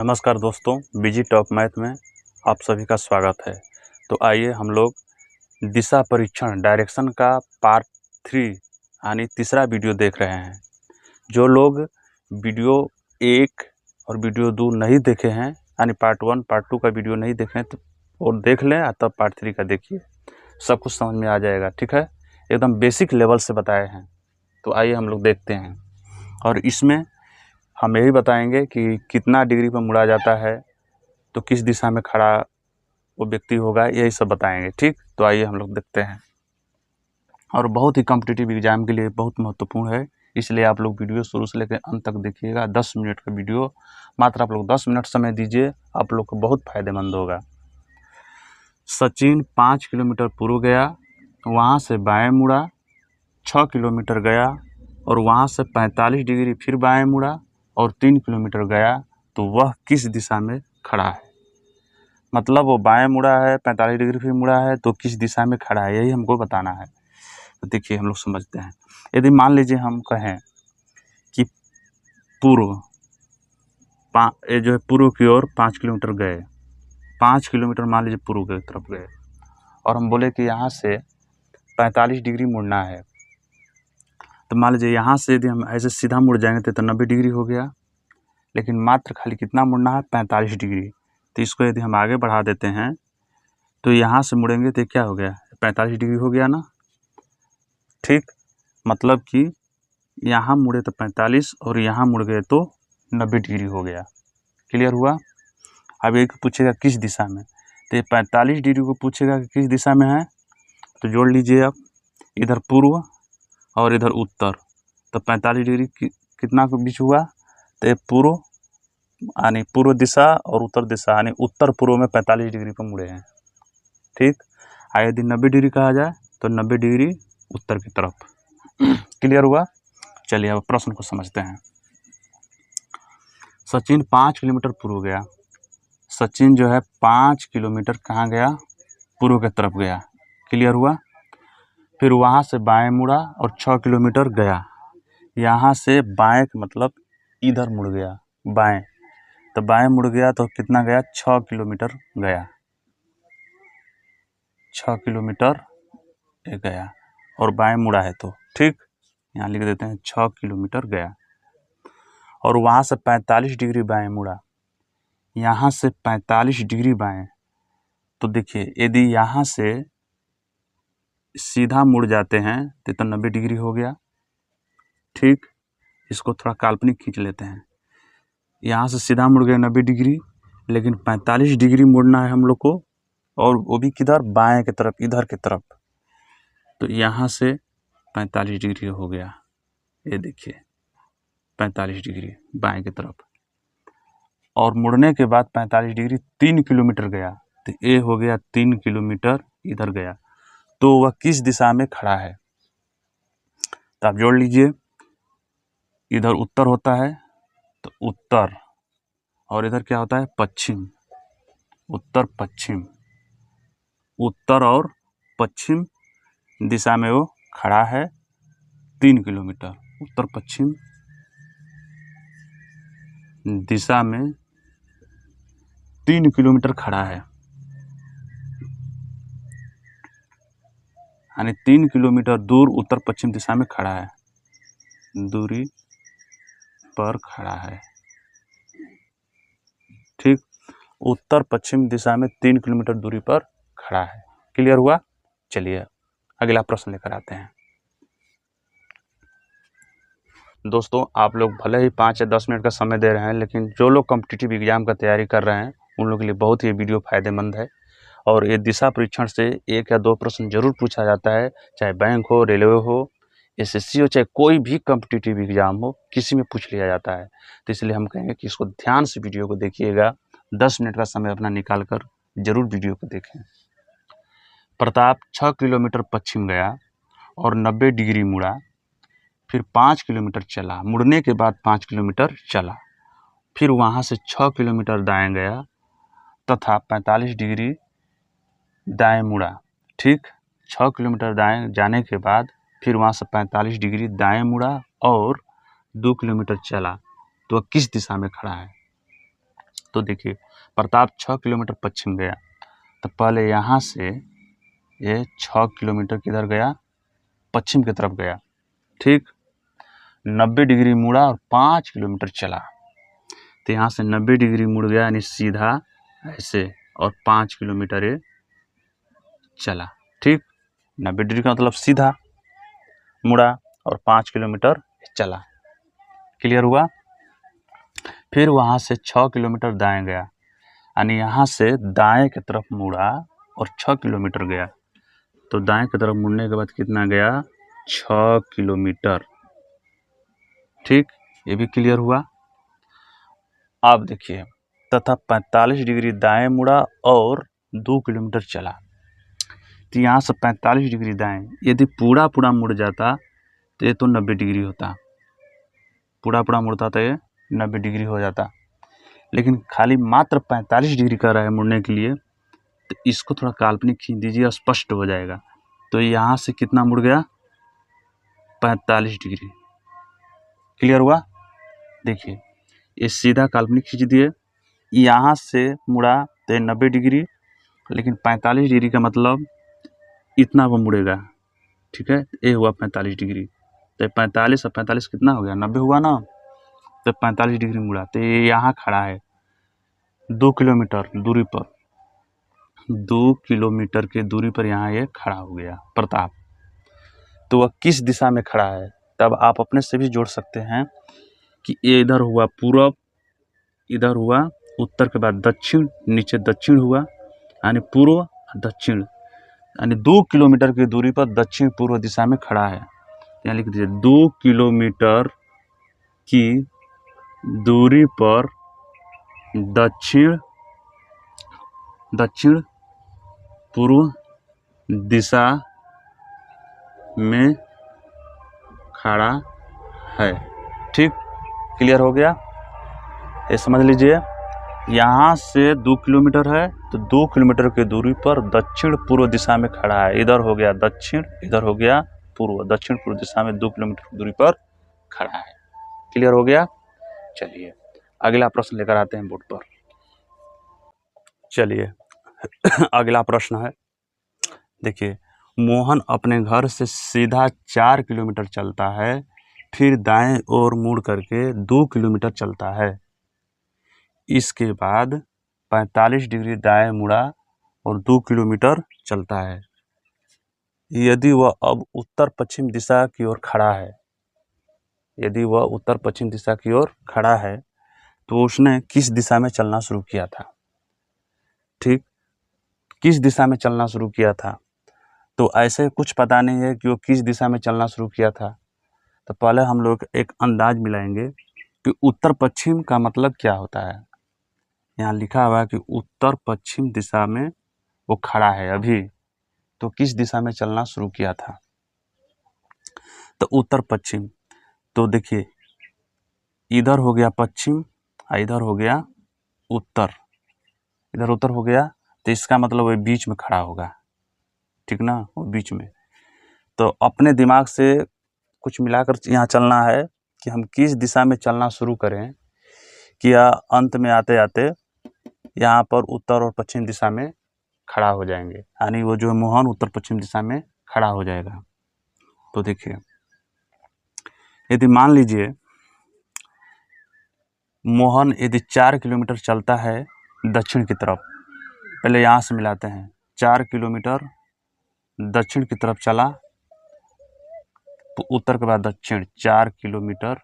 नमस्कार दोस्तों, बीजी top math में आप सभी का स्वागत है। तो आइए हम लोग दिशा परीक्षण डायरेक्शन का पार्ट 3 यानी तीसरा वीडियो देख रहे हैं। जो लोग वीडियो 1 और वीडियो 2 नहीं देखे हैं यानी पार्ट 1 पार्ट 2 का वीडियो नहीं देखे हैं तो वो देख लें, तब पार्ट 3 का देखिए, सब कुछ समझ में आ जाएगा। ठीक है, एकदम बेसिक लेवल से बताए हैं। तो आइए हम लोग देखते हैं और इसमें हम यही बताएंगे कि कितना डिग्री पर मुड़ा जाता है, तो किस दिशा में खड़ा वो व्यक्ति होगा, यही सब बताएंगे। ठीक, तो आइए हम लोग देखते हैं। और बहुत ही कॉम्पिटिटिव एग्जाम के लिए बहुत महत्वपूर्ण है, इसलिए आप लोग वीडियो शुरू से लेकर अंत तक देखिएगा। 10 मिनट का वीडियो, मात्र आप लोग 10 मिनट समय दीजिए, आप लोग को बहुत फायदेमंद होगा। सचिन 5 किलोमीटर पूर्व गया, वहाँ से बाएं मुड़ा, 6 किलोमीटर गया और वहाँ से 45 डिग्री फिर बाएं मुड़ा और 3 किलोमीटर गया, तो वह किस दिशा में खड़ा है। मतलब वो बाएं मुड़ा है, 45 डिग्री फिर मुड़ा है, तो किस दिशा में खड़ा है, यही हमको बताना है। तो देखिए हम लोग समझते हैं। यदि मान लीजिए हम कहें कि पूर्व ये जो है पूर्व की ओर 5 किलोमीटर गए, 5 किलोमीटर मान लीजिए पूर्व की तरफ गए, और हम बोले कि यहाँ से 45 डिग्री मुड़ना है। तो मान लीजिए यहाँ से यदि हम ऐसे सीधा मुड़ जाएंगे तो 90 डिग्री हो गया, लेकिन मात्र खाली कितना मुड़ना है, 45 डिग्री। तो इसको यदि हम आगे बढ़ा देते हैं तो यहाँ से मुड़ेंगे तो क्या हो गया, 45 डिग्री हो गया ना। ठीक, मतलब कि यहाँ मुड़े तो 45 और यहाँ मुड़ गए तो 90 डिग्री हो गया। क्लियर हुआ। अब एक पूछेगा किस दिशा में, तो ये 45 डिग्री को पूछेगा कि किस दिशा में है, तो जोड़ लीजिए आप, इधर पूर्व और इधर उत्तर, तो 45 डिग्री कितना के बीच हुआ, तो ये पूर्व यानी पूर्व दिशा और उत्तर दिशा यानी उत्तर पूर्व में 45 डिग्री पर मुड़े हैं। ठीक, यदि 90 डिग्री कहा जाए तो 90 डिग्री उत्तर की तरफ। क्लियर हुआ। चलिए अब प्रश्न को समझते हैं। सचिन 5 किलोमीटर पूर्व गया। सचिन जो है 5 किलोमीटर कहाँ गया, पूर्व की तरफ गया। क्लियर हुआ। फिर वहाँ से बाएं मुड़ा और 6 किलोमीटर गया। यहाँ से बाएं मतलब इधर मुड़ गया, बाएं, तो बाएं मुड़ गया तो कितना गया, 6 किलोमीटर गया, 6 किलोमीटर गया और बाएं मुड़ा है तो ठीक, यहाँ लिख देते हैं 6 किलोमीटर गया। और वहाँ से 45 डिग्री बाएं मुड़ा, यहाँ से 45 डिग्री बाएं, तो देखिए यदि यहाँ से सीधा मुड़ जाते हैं तो 90 डिग्री हो गया। ठीक, इसको थोड़ा काल्पनिक खींच लेते हैं। यहाँ से सीधा मुड़ गए 90 डिग्री, लेकिन 45 डिग्री मुड़ना है हम लोग को, और वो भी किधर, बाएं की तरफ, इधर की तरफ। तो यहाँ से 45 डिग्री हो गया, ये देखिए 45 डिग्री बाएं की तरफ। और मुड़ने के बाद 45 डिग्री 3 किलोमीटर गया, तो ये हो गया 3 किलोमीटर इधर गया, तो वह किस दिशा में खड़ा है। तो आप जोड़ लीजिए, इधर उत्तर होता है तो उत्तर, और इधर क्या होता है, पश्चिम, उत्तर पश्चिम, उत्तर और पश्चिम दिशा में वो खड़ा है 3 किलोमीटर, उत्तर पश्चिम दिशा में 3 किलोमीटर खड़ा है, यानी 3 किलोमीटर दूर उत्तर पश्चिम दिशा में खड़ा है, दूरी पर खड़ा है। ठीक, उत्तर पश्चिम दिशा में 3 किलोमीटर दूरी पर खड़ा है। क्लियर हुआ। चलिए अगला प्रश्न लेकर आते हैं। दोस्तों आप लोग भले ही 5 या 10 मिनट का समय दे रहे हैं, लेकिन जो लोग कॉम्पिटिटिव एग्जाम का तैयारी कर रहे हैं उन लोगों के लिए बहुत ही वीडियो फायदेमंद है। और ये दिशा परीक्षण से 1 या 2 प्रश्न जरूर पूछा जाता है, चाहे बैंक हो, रेलवे हो, एसएससी हो, चाहे कोई भी कॉम्पिटिटिव एग्जाम हो, किसी में पूछ लिया जाता है। तो इसलिए हम कहेंगे कि इसको ध्यान से वीडियो को देखिएगा, 10 मिनट का समय अपना निकाल कर जरूर वीडियो को देखें। प्रताप 6 किलोमीटर पश्चिम गया और 90 डिग्री मुड़ा, फिर 5 किलोमीटर चला, मुड़ने के बाद 5 किलोमीटर चला, फिर वहाँ से 6 किलोमीटर दाएं गया तथा 45 डिग्री दाएं मुड़ा। ठीक, 6 किलोमीटर दाएं जाने के बाद फिर वहाँ से 45 डिग्री दाएं मुड़ा और 2 किलोमीटर चला, तो वह किस दिशा में खड़ा है। तो देखिए प्रताप 6 किलोमीटर पश्चिम गया, तो पहले यहाँ से ये 6 किलोमीटर किधर गया, पश्चिम की तरफ गया। ठीक, 90 डिग्री मुड़ा और 5 किलोमीटर चला। तो यहाँ से 90 डिग्री मुड़ गया, यानी सीधा ऐसे, और 5 किलोमीटर ये चला। ठीक, 90 डिग्री का मतलब सीधा मुड़ा और 5 किलोमीटर चला। क्लियर हुआ। फिर वहाँ से 6 किलोमीटर दाएं गया, यानी यहाँ से दाएं की तरफ मुड़ा और 6 किलोमीटर गया। तो दाएं की तरफ मुड़ने के बाद कितना गया, 6 किलोमीटर। ठीक, ये भी क्लियर हुआ। अब देखिए, तथा 45 डिग्री दाएं मुड़ा और 2 किलोमीटर चला। तो यहाँ से 45 डिग्री दाएं, यदि पूरा पूरा मुड़ जाता तो ये तो 90 डिग्री होता, पूरा पूरा मुड़ता तो ये 90 डिग्री हो जाता, लेकिन खाली मात्र 45 डिग्री कर रहा है मुड़ने के लिए, तो इसको थोड़ा काल्पनिक खींच दीजिए, स्पष्ट हो जाएगा। तो यहाँ से कितना मुड़ गया, 45 डिग्री। क्लियर हुआ। देखिए ये सीधा काल्पनिक खींच दिए, यहाँ से मुड़ा तो 90 डिग्री, लेकिन 45 डिग्री का मतलब इतना वो मुड़ेगा। ठीक है, ये हुआ 45 डिग्री। तो 45 और 45 कितना हो गया, 90 हुआ ना। तो 45 डिग्री मुड़ा, तो ये यहाँ खड़ा है 2 किलोमीटर दूरी पर, 2 किलोमीटर के दूरी पर यहाँ ये खड़ा हो गया प्रताप। तो वह किस दिशा में खड़ा है, तब आप अपने से भी जोड़ सकते हैं कि ये इधर हुआ पूरब, इधर हुआ उत्तर के बाद दक्षिण, नीचे दक्षिण हुआ, यानी पूर्व दक्षिण, यानी 2 किलोमीटर की दूरी पर दक्षिण पूर्व दिशा में खड़ा है। यहाँ लिख दीजिए 2 किलोमीटर की दूरी पर दक्षिण पूर्व दिशा में खड़ा है। ठीक, क्लियर हो गया। ये समझ लीजिए, यहाँ से 2 किलोमीटर है, तो 2 किलोमीटर की दूरी पर दक्षिण पूर्व दिशा में खड़ा है। इधर हो गया दक्षिण, इधर हो गया पूर्व, दक्षिण पूर्व दिशा में 2 किलोमीटर की दूरी पर खड़ा है। क्लियर हो गया। चलिए अगला प्रश्न लेकर आते हैं बोर्ड पर। चलिए अगला प्रश्न है, देखिए, मोहन अपने घर से सीधा 4 किलोमीटर चलता है, फिर दाएं ओर मुड़ करके 2 किलोमीटर चलता है। इसके बाद 45 डिग्री दाएं मुड़ा और 2 किलोमीटर चलता है। यदि वह अब उत्तर पश्चिम दिशा की ओर खड़ा है, यदि वह उत्तर पश्चिम दिशा की ओर खड़ा है, तो उसने किस दिशा में चलना शुरू किया था। ठीक, किस दिशा में चलना शुरू किया था, तो ऐसे कुछ पता नहीं है कि वो किस दिशा में चलना शुरू किया था। तो पहले हम लोग एक अंदाज मिलाएंगे कि उत्तर पश्चिम का मतलब क्या होता है। यहाँ लिखा हुआ है कि उत्तर पश्चिम दिशा में वो खड़ा है अभी, तो किस दिशा में चलना शुरू किया था। तो उत्तर पश्चिम, तो देखिए इधर हो गया पश्चिम और इधर हो गया उत्तर, इधर उत्तर हो गया, तो इसका मतलब वो बीच में खड़ा होगा। ठीक ना, वो बीच में। तो अपने दिमाग से कुछ मिलाकर यहाँ चलना है कि हम किस दिशा में चलना शुरू करें कि अंत में आते आते यहाँ पर उत्तर और पश्चिम दिशा में खड़ा हो जाएंगे, यानी वो जो मोहन उत्तर पश्चिम दिशा में खड़ा हो जाएगा। तो देखिए, यदि मान लीजिए मोहन यदि 4 किलोमीटर चलता है दक्षिण की तरफ, पहले यहाँ से मिलाते हैं, 4 किलोमीटर दक्षिण की तरफ चला, तो उत्तर के बाद दक्षिण 4 किलोमीटर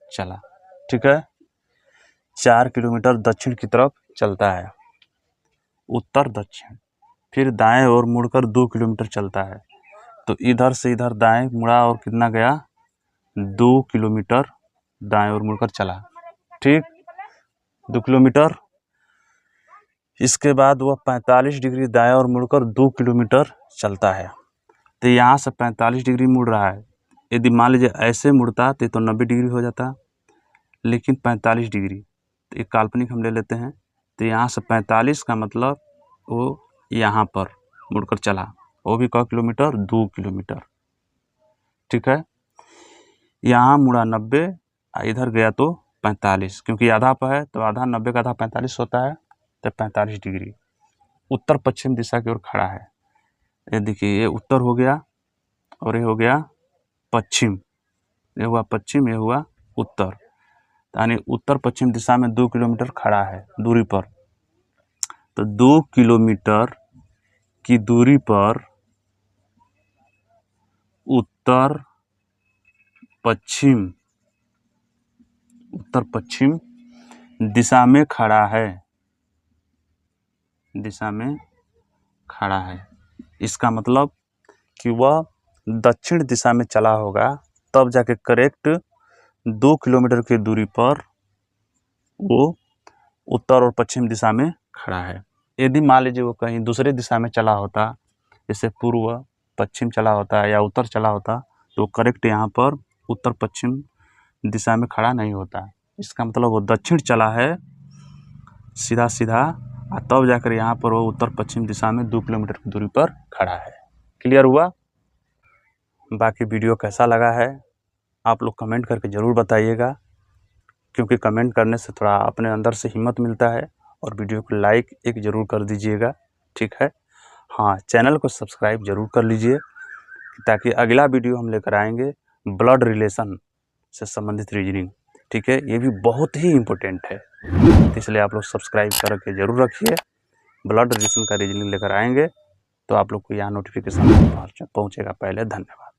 चला। ठीक है, 4 किलोमीटर दक्षिण की तरफ चलता है, उत्तर दक्षिण, फिर दाएं ओर मुड़कर 2 किलोमीटर चलता है। तो इधर से इधर दाएं मुड़ा और कितना गया, 2 किलोमीटर दाएं ओर मुड़कर चला। ठीक, 2 किलोमीटर। इसके बाद वह 45 डिग्री दाएं ओर मुड़कर 2 किलोमीटर चलता है। तो यहाँ से 45 डिग्री मुड़ रहा है, यदि मान लीजिए ऐसे मुड़ता तो 90 डिग्री हो जाता, लेकिन 45 डिग्री, तो एक काल्पनिक हम ले लेते हैं। तो यहाँ से 45 का मतलब वो यहाँ पर मुड़कर चला, वो भी क किलोमीटर, 2 किलोमीटर। ठीक है, यहाँ मुड़ा 90, इधर गया तो 45, क्योंकि आधा पर है तो आधा 90 का आधा 45 होता है, तो 45 डिग्री उत्तर पश्चिम दिशा की ओर खड़ा है। ये देखिए, ये उत्तर हो गया और ये हो गया पश्चिम, ये हुआ पश्चिम, ये हुआ उत्तर, यानी उत्तर पश्चिम दिशा में 2 किलोमीटर खड़ा है दूरी पर। तो 2 किलोमीटर की दूरी पर उत्तर पश्चिम दिशा में खड़ा है, इसका मतलब कि वह दक्षिण दिशा में चला होगा, तब जाके करेक्ट 2 किलोमीटर की दूरी पर वो उत्तर और पश्चिम दिशा में खड़ा है। यदि मान लीजिए वो कहीं दूसरे दिशा में चला होता, जैसे पूर्व पश्चिम चला होता या उत्तर चला होता, तो करेक्ट यहाँ पर उत्तर पश्चिम दिशा में खड़ा नहीं होता। इसका मतलब वो दक्षिण चला है सीधा सीधा, और तब जाकर यहाँ पर वो उत्तर पश्चिम दिशा में 2 किलोमीटर की दूरी पर खड़ा है। क्लियर हुआ? बाकी वीडियो कैसा लगा है आप लोग कमेंट करके ज़रूर बताइएगा, क्योंकि कमेंट करने से थोड़ा अपने अंदर से हिम्मत मिलता है। और वीडियो को लाइक एक ज़रूर कर दीजिएगा, ठीक है। हाँ, चैनल को सब्सक्राइब ज़रूर कर लीजिए, ताकि अगला वीडियो हम लेकर आएंगे ब्लड रिलेशन से संबंधित रीजनिंग, ठीक है। ये भी बहुत ही इम्पोर्टेंट है, इसलिए आप लोग सब्सक्राइब करके ज़रूर रखिए। ब्लड रिलेशन का रीजनिंग लेकर आएंगे तो आप लोग को यहाँ नोटिफिकेशन पहुँचेगा पहले। धन्यवाद।